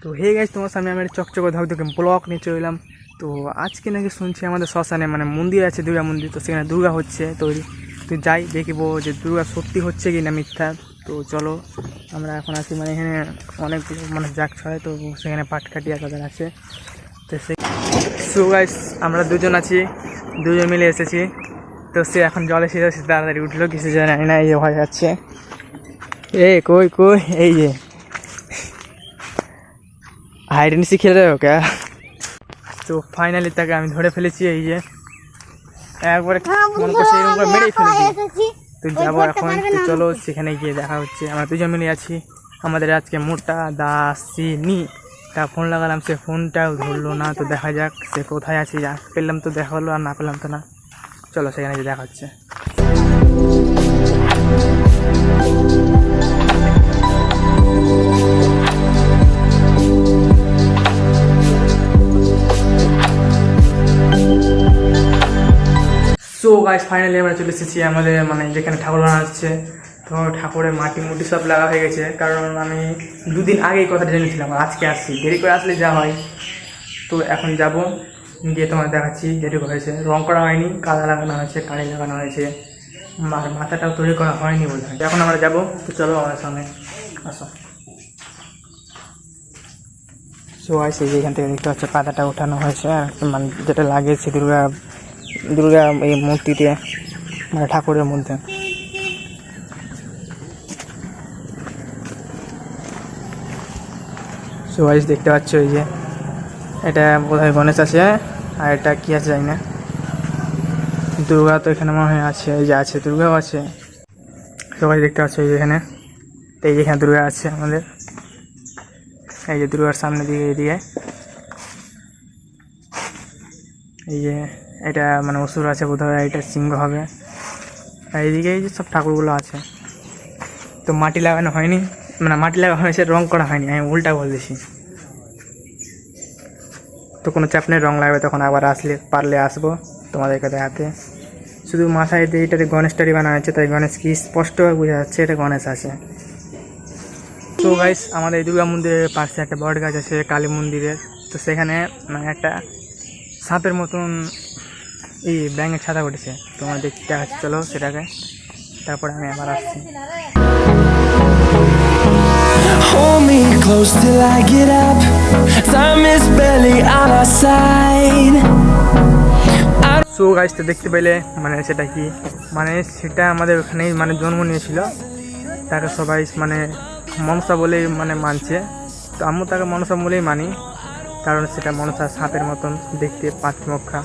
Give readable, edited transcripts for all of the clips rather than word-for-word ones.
তো hey guys, তোমার সামনে আমি চকচকে ধকধকে ব্লগ নিয়ে চলে এলাম। তো আজকে নাকি শুনছি আমাদের শ্মশানে মানে মন্দির আছে, দুর্গা মন্দির। তো সেখানে দুর্গা হচ্ছে তৈরি। তো যাই দেখবো যে দুর্গা সত্যি হচ্ছে কি না মিথ্যা। তো চলো, আমরা এখন আছি মানে এখানে অনেকগুলো মানুষ জাগ ছড়ায়, তো সেখানে পাটকাটিয়া তাদের আছে। তো সো গাইস, আমরা দুজন আছি, দুজন মিলে এসেছি। তো সে এখন জলে এসে তাড়াতাড়ি উঠলো, কিছু জানি না, এই যে ভয় যাচ্ছে। কই কই, এই যে হাইড এন্ড সিক খেলে ওকে। তো ফাইনালি তাকে আমি ধরে ফেলেছি, এই যে একবারে মনে করছে এরকম করে মেরেই ফেলেছি। তো যাবো এখন, তো চলো সেখানে গিয়ে দেখা হচ্ছে। আমরা দুজন মিলে আছি। আমাদের আজকে মোটা দাসিনী তা ফোন লাগালাম, সে ফোনটাও ধরলো না। তো দেখা যাক সে কোথায় আছে, পেলাম তো দেখা হলো, আর না পেলাম তো না। চলো সেখানে গিয়ে দেখা হচ্ছে। সো গাইস, ফাইনালি আমরা চলে এসেছি আমাদের মানে যেখানে ঠাকুর বানানো হচ্ছে। তো ঠাকুরের মাটি মুটি সব লাগা হয়ে গেছে, কারণ আমি দুদিন আগেই কথাটা জেনেছিলাম, আজকে আসছি। দেরি করে আসলে যা হয়। তো এখন যাব, গিয়ে তোমার দেখাচ্ছি। দেরি হয়েছে, রং করা হয়নি, কাদা লাগানো হয়েছে, কালি লাগানো হয়েছে, আর মাথাটাও তৈরি করা হয়নি বলে। এখন আমরা যাব, তো চলো আমাদের সঙ্গে আসো। সো গাইস, এই যে এখান থেকে দেখতে পাচ্ছি পাতাটা ওঠানো হয়েছে, মানে যেটা লাগিয়েছে দুর্গা এই মূর্তিতে, মানে ঠাকুরের মধ্যে। সো গাইস, দেখতে পাচ্ছ এই যে এটা বোধহয় গণেশ আছে, আর এটা কি আছে জানি না। দুর্গা তো এখানে মনে হয় আছে, এই যে আছে, দুর্গাও আছে। সবাই দেখতে পাচ্ছ এই যে এখানে, তো এই যেখানে দুর্গা আছে আমাদের, এই যে দুর্গার সামনে দিকে এদিকে এই যে এটা মানে অসুর আছে বোধহয়, এটা সিংহ হবে। আর এইদিকে এই যে সব ঠাকুরগুলো আছে। তো মাটি লাগানো হয়নি, মানে মাটি লাগানো হয়েছে, রং করা হয়নি, আমি উল্টা বলতেছি। তো কোনো চাপ নেই, রং লাগবে তখন আবার আসলে পারলে আসবো তোমাদেরকে দেখাতে। শুধু মাথায় দিয়ে এটাতে গণেশটারি বানা হয়েছে, তাই গণেশ কি স্পষ্টভাবে বোঝা যাচ্ছে এটা গণেশ আছে। তো গাইস, আমাদের এই দুর্গা মন্দিরের পাশে একটা বট গাছ আছে কালী মন্দিরের। তো সেখানে মানে একটা সাপের মতন এই ব্যাঙের ছাতা উঠেছে, তোমরা দেখতে আসছে। চলো সেটাকে, তারপরে আমি আবার আসছি। Hold me close till I get up. Time is barely on our side. So guys, তো দেখতে পেলে মানে সেটা কি, মানে সেটা আমাদের ওখানেই মানে জন্ম নিয়েছিল। তাকে সবাই মানে মনসা বলেই মানে মানছে। তো আমিও তাকে মনসা বলেই মানি, কারণ সেটা মনসা সাপের মতন দেখতে, পাঁচমুখা।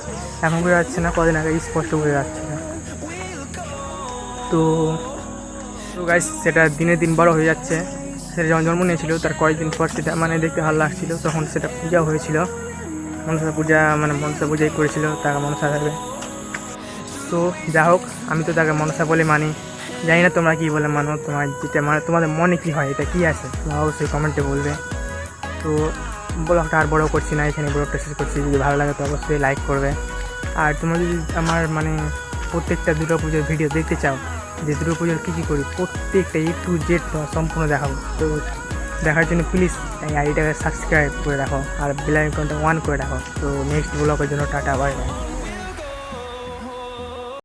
এখন বোঝা যাচ্ছে না, কদিন আগে স্পষ্ট বোঝা যাচ্ছে না। তো গাইস, সেটা দিনে দিন বড় হয়ে যাচ্ছে। সেটা যখন জন্ম নিয়েছিল তার কয়েকদিন পর সেটা মানে দেখতে ভালো লাগছিল, তখন সেটা পূজা হয়েছিল। মনসা পূজা মানে মনসা পূজাই করেছিল, তাকে মনসা থাকবে। তো যা হোক, আমি তো তাকে মনসা বলে মানি। জানি না তোমরা কী বলে মানো, তোমার যেটা মানে তোমাদের মনে কী হয়, এটা কী আছে তোমরা অবশ্যই কমেন্টে বলবে। তো ব্লগটা আর বড়ো করছি না, এখানে ব্লগটা শেষ করছি। যদি ভালো লাগে তো অবশ্যই লাইক করবে। আর তোমরা যদি আমার মানে প্রত্যেকটা দুর্গা পুজোর ভিডিও দেখতে চাও, যে দুর্গা পুজোর কী কী করি প্রত্যেকটা A to Z সম্পূর্ণ দেখাবো, তো দেখার জন্য প্লিজ এই আইডিটাকে সাবস্ক্রাইব করে রাখো আর বেল আইকনটা অন করে রাখো। তো নেক্সট ব্লগের জন্য টাটা, বাই বাই।